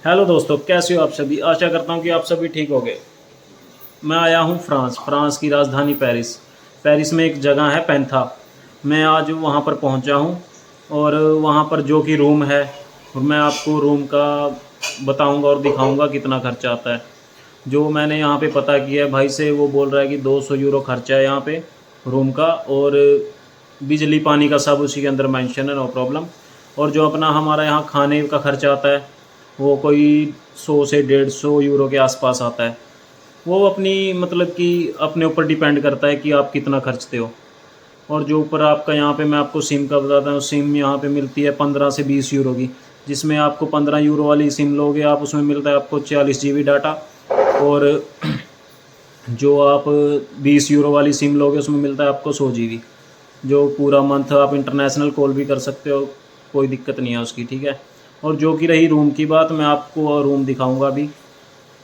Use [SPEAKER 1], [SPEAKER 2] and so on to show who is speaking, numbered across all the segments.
[SPEAKER 1] Hello दोस्तों, कैसे हो आप सभी। आशा करता हूँ कि आप सभी ठीक होंगे। मैं आया हूँ फ्रांस की राजधानी पेरिस। पेरिस में एक जगह है पैंथा। मैं आज वहाँ पर पहुँचा हूँ और वहाँ पर जो कि रूम है, और मैं आपको रूम का बताऊँगा और दिखाऊँगा कितना खर्चा आता है। जो मैंने यहाँ पे पता किया है भाई से, वो बोल रहा है कि 200 यूरो खर्चा है यहाँ पे रूम का, और बिजली पानी का सब उसी के अंदर मेंशन है, नो प्रॉब्लम। और जो अपना हमारा यहाँ खाने का खर्चा आता है वो कोई 100 से 150 यूरो के आसपास आता है। वो अपनी मतलब कि अपने ऊपर डिपेंड करता है कि आप कितना खर्चते हो। और जो ऊपर आपका यहाँ पे मैं आपको सिम का बताता हूँ, सिम यहाँ पे मिलती है 15 से 20 यूरो की। जिसमें आपको 15 यूरो वाली सिम लोगे आप, उसमें मिलता है आपको 40 जीबी डाटा। और जो आप 20 यूरो वाली सिम लोगे उसमें मिलता है आपको 100 जीबी। जो पूरा मंथ आप इंटरनेशनल कॉल भी कर सकते हो, कोई दिक्कत नहीं है उसकी, ठीक है। और जो कि रही रूम की बात, मैं आपको रूम दिखाऊंगा अभी,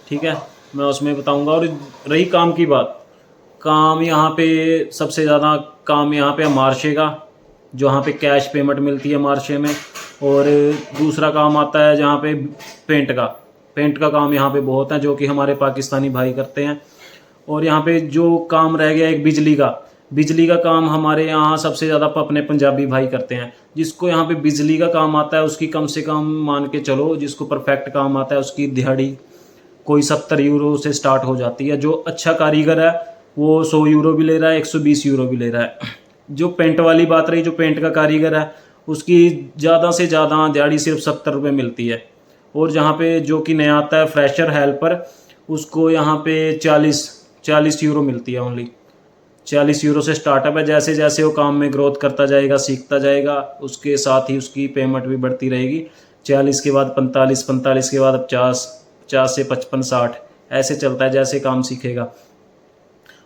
[SPEAKER 1] ठीक है। मैं उसमें बताऊंगा। और रही काम की बात, काम यहाँ पे सबसे ज़्यादा काम यहाँ पे है मार्शे का, जो यहाँ पे कैश पेमेंट मिलती है मार्शे में। और दूसरा काम आता है जहाँ पे पेंट का काम यहाँ पे बहुत है, जो कि हमारे पाकिस्तानी भाई करते हैं। और यहाँ पे जो काम रह गया एक बिजली का काम हमारे यहाँ सबसे ज़्यादा अपने पंजाबी भाई करते हैं। जिसको यहाँ पे बिजली का काम आता है उसकी कम से कम मान के चलो, जिसको परफेक्ट काम आता है उसकी दिहाड़ी कोई 70 यूरो से स्टार्ट हो जाती है। जो अच्छा कारीगर है वो 100 यूरो भी ले रहा है, 120 यूरो भी ले रहा है। जो पेंट वाली बात रही, जो पेंट का कारीगर है उसकी ज़्यादा से ज़्यादा दिहाड़ी सिर्फ 70 रुपये मिलती है। और जहाँ पे जो कि नया आता है फ्रेशर हेल्पर, उसको यहाँ पे 40 यूरो मिलती है ओनली। 40 यूरो से स्टार्टअप है। जैसे जैसे वो काम में ग्रोथ करता जाएगा, सीखता जाएगा, उसके साथ ही उसकी पेमेंट भी बढ़ती रहेगी। 40 के बाद 45, 45 के बाद 50, 50 से 55, 60 ऐसे चलता है जैसे काम सीखेगा।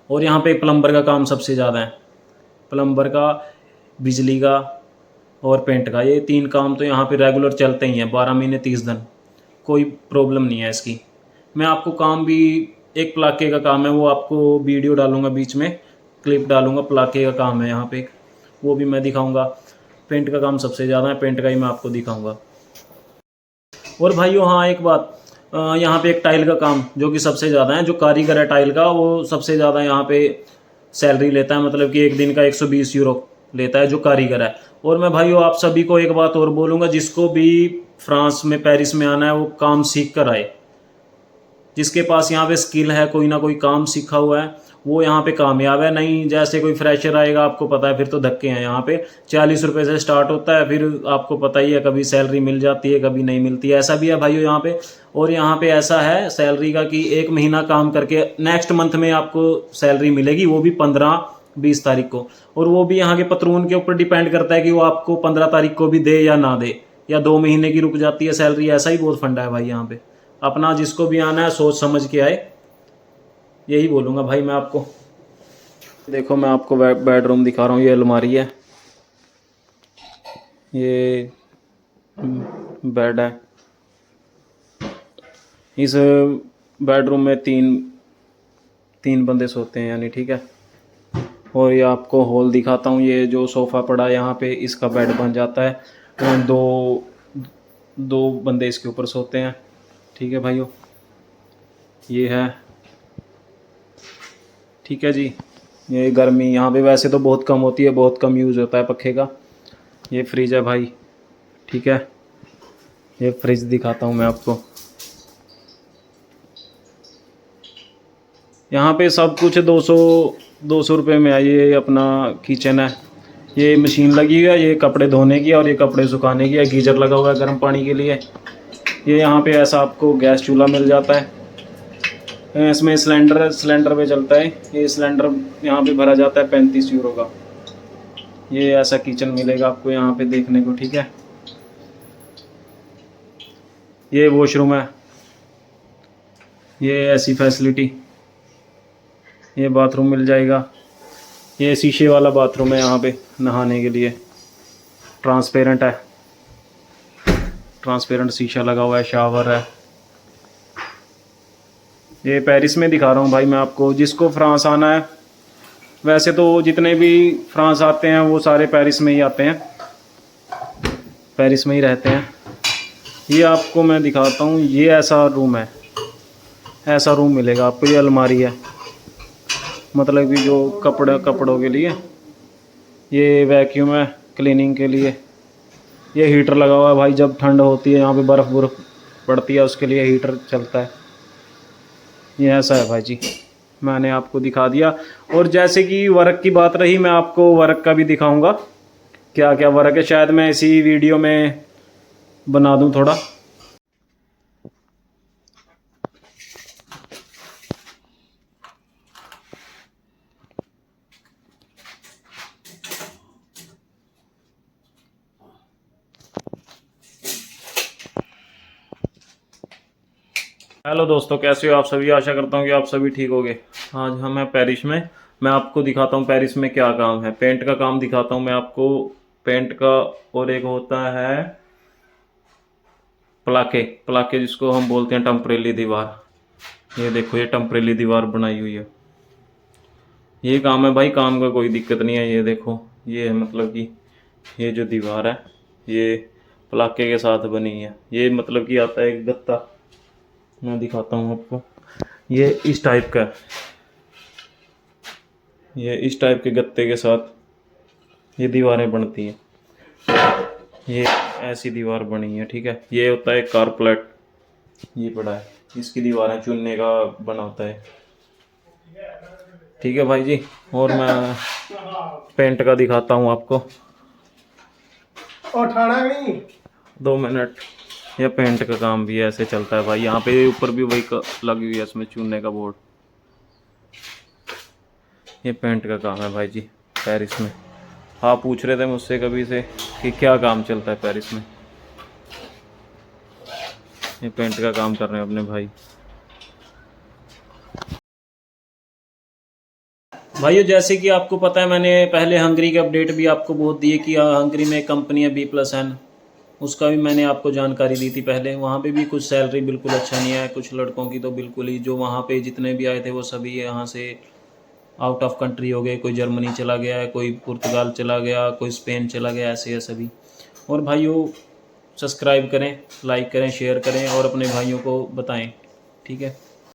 [SPEAKER 1] और यहाँ पे प्लम्बर का काम सबसे ज़्यादा है। प्लम्बर का, बिजली का और पेंट का, ये 3 काम तो यहाँ पे रेगुलर चलते ही हैं 12 महीने 30 दिन। कोई प्रॉब्लम नहीं है इसकी। मैं आपको काम भी, एक प्लाके का काम है, वो आपको वीडियो डालूंगा, बीच में क्लिप डालूंगा। प्लाके का काम है यहाँ पे, वो भी मैं दिखाऊंगा। पेंट का काम सबसे ज़्यादा है, पेंट का ही मैं आपको दिखाऊंगा। और भाइयों हाँ एक बात, यहाँ पे एक टाइल का काम जो कि सबसे ज़्यादा है। जो कारीगर है टाइल का वो सबसे ज़्यादा यहाँ पे सैलरी लेता है, मतलब कि एक दिन का 120 यूरो लेता है जो कारीगर है। और मैं भाइयों आप सभी को एक बात और बोलूँगा, जिसको भी फ्रांस में पेरिस में आना है वो काम सीख कर आए। जिसके पास यहाँ पे स्किल है, कोई ना कोई काम सीखा हुआ है, वो यहाँ पे कामयाब है। नहीं जैसे कोई फ्रेशर आएगा, आपको पता है फिर तो धक्के हैं यहाँ पे। 40 रुपये से स्टार्ट होता है, फिर आपको पता ही है कभी सैलरी मिल जाती है कभी नहीं मिलती है, ऐसा भी है भाइयों यहाँ पे। और यहाँ पे ऐसा है सैलरी का कि 1 महीना काम करके नेक्स्ट मंथ में आपको सैलरी मिलेगी, वो भी 15-20 तारीख को। और वो भी यहाँ के पतरून के ऊपर डिपेंड करता है कि वो आपको 15 तारीख को भी दे या ना दे, या 2 महीने की रुक जाती है सैलरी। ऐसा ही बहुत फंडा है भाई यहाँ पे। अपना जिसको भी आना है सोच समझ के आए, यही बोलूँगा भाई मैं आपको। देखो मैं आपको बेडरूम दिखा रहा हूँ। ये अलमारी है, ये बेड है। इस बेडरूम में तीन बंदे सोते हैं यानी, ठीक है। और ये आपको हॉल दिखाता हूँ। ये जो सोफ़ा पड़ा है यहाँ पे, इसका बेड बन जाता है। और दो बंदे इसके ऊपर सोते हैं, ठीक है भाइयों। ये है, ठीक है जी। ये गर्मी यहाँ पे वैसे तो बहुत कम होती है, बहुत कम यूज़ होता है पंखे का। ये फ्रिज है भाई, ठीक है। ये फ्रिज दिखाता हूँ मैं आपको। यहाँ पे सब कुछ 200 रुपये में है। ये अपना किचन है, ये मशीन लगी हुई है, ये कपड़े धोने की और ये कपड़े सुखाने की है। गीजर लगा हुआ है गर्म पानी के लिए। ये यहाँ पे ऐसा आपको गैस चूल्हा मिल जाता है। इसमें सिलेंडर पे चलता है। ये सिलेंडर यहाँ पे भरा जाता है 35 यूरो का। ये ऐसा किचन मिलेगा आपको यहाँ पे देखने को, ठीक है। ये वॉशरूम है, ये ऐसी फैसिलिटी। ये बाथरूम मिल जाएगा। ये शीशे वाला बाथरूम है यहाँ पे नहाने के लिए, ट्रांसपेरेंट है, ट्रांसपेरेंट शीशा लगा हुआ है। शावर है। ये पेरिस में दिखा रहा हूँ भाई मैं आपको। जिसको फ्रांस आना है, वैसे तो जितने भी फ्रांस आते हैं वो सारे पेरिस में ही आते हैं, पेरिस में ही रहते हैं। ये आपको मैं दिखाता हूँ, ये ऐसा रूम है, ऐसा रूम मिलेगा आपको। ये अलमारी है, मतलब कि जो कपड़ों के लिए। ये वैक्यूम है क्लीनिंग के लिए। ये हीटर लगा हुआ है भाई, जब ठंड होती है यहाँ पे बर्फ़ पड़ती है उसके लिए हीटर चलता है। ये ऐसा है भाई जी, मैंने आपको दिखा दिया। और जैसे कि वर्क की बात रही, मैं आपको वर्क का भी दिखाऊंगा, क्या क्या वर्क है। शायद मैं इसी वीडियो में बना दूं थोड़ा। हेलो दोस्तों, कैसे हो आप सभी? आशा करता हूँ कि आप सभी ठीक होंगे। आज हम हैं पेरिस में। मैं आपको दिखाता हूँ पेरिस में क्या काम है। पेंट का काम दिखाता हूँ मैं आपको, पेंट का। और एक होता है प्लाके, प्लाके जिसको हम बोलते हैं टेम्परेरी दीवार। ये देखो, ये टेम्परेरी दीवार बनाई हुई है। ये काम है भाई, काम का कोई दिक्कत नहीं है। ये देखो, ये है मतलब कि ये जो दीवार है ये प्लाके के साथ बनी है। ये मतलब कि आता है एक गत्ता, मैं दिखाता हूँ आपको। ये इस टाइप का है, ये इस टाइप के गत्ते के साथ ये दीवारें बनती हैं। ये ऐसी दीवार बनी है, ठीक है। ये होता है कारपेट, ये पड़ा है, इसकी दीवारें चुनने का बना होता है, ठीक है भाई जी। और मैं पेंट का दिखाता हूँ आपको।
[SPEAKER 2] और ठाणा नहीं
[SPEAKER 1] 2 मिनट। ये पेंट का काम भी ऐसे चलता है भाई। यहाँ पे ऊपर भी वही लगी हुई है, इसमें चुनने का बोर्ड। ये पेंट का काम है भाई जी पेरिस में। आप पूछ रहे थे मुझसे कभी से कि क्या काम चलता है पेरिस में। ये पेंट का काम कर रहे हैं अपने भाई। भाइयों, जैसे कि आपको पता है, मैंने पहले हंगरी के अपडेट भी आपको बहुत दिए कि हंगरी में एक कंपनी है B+N, उसका भी मैंने आपको जानकारी दी थी पहले। वहाँ पे भी कुछ सैलरी बिल्कुल अच्छा नहीं है, कुछ लड़कों की तो बिल्कुल ही, जो वहाँ पे जितने भी आए थे वो सभी यहाँ से आउट ऑफ कंट्री हो गए। कोई जर्मनी चला गया है, कोई पुर्तगाल चला गया, कोई स्पेन चला गया, ऐसे है सभी। और भाइयों, सब्सक्राइब करें, लाइक करें, शेयर करें और अपने भाइयों को बताएं, ठीक है।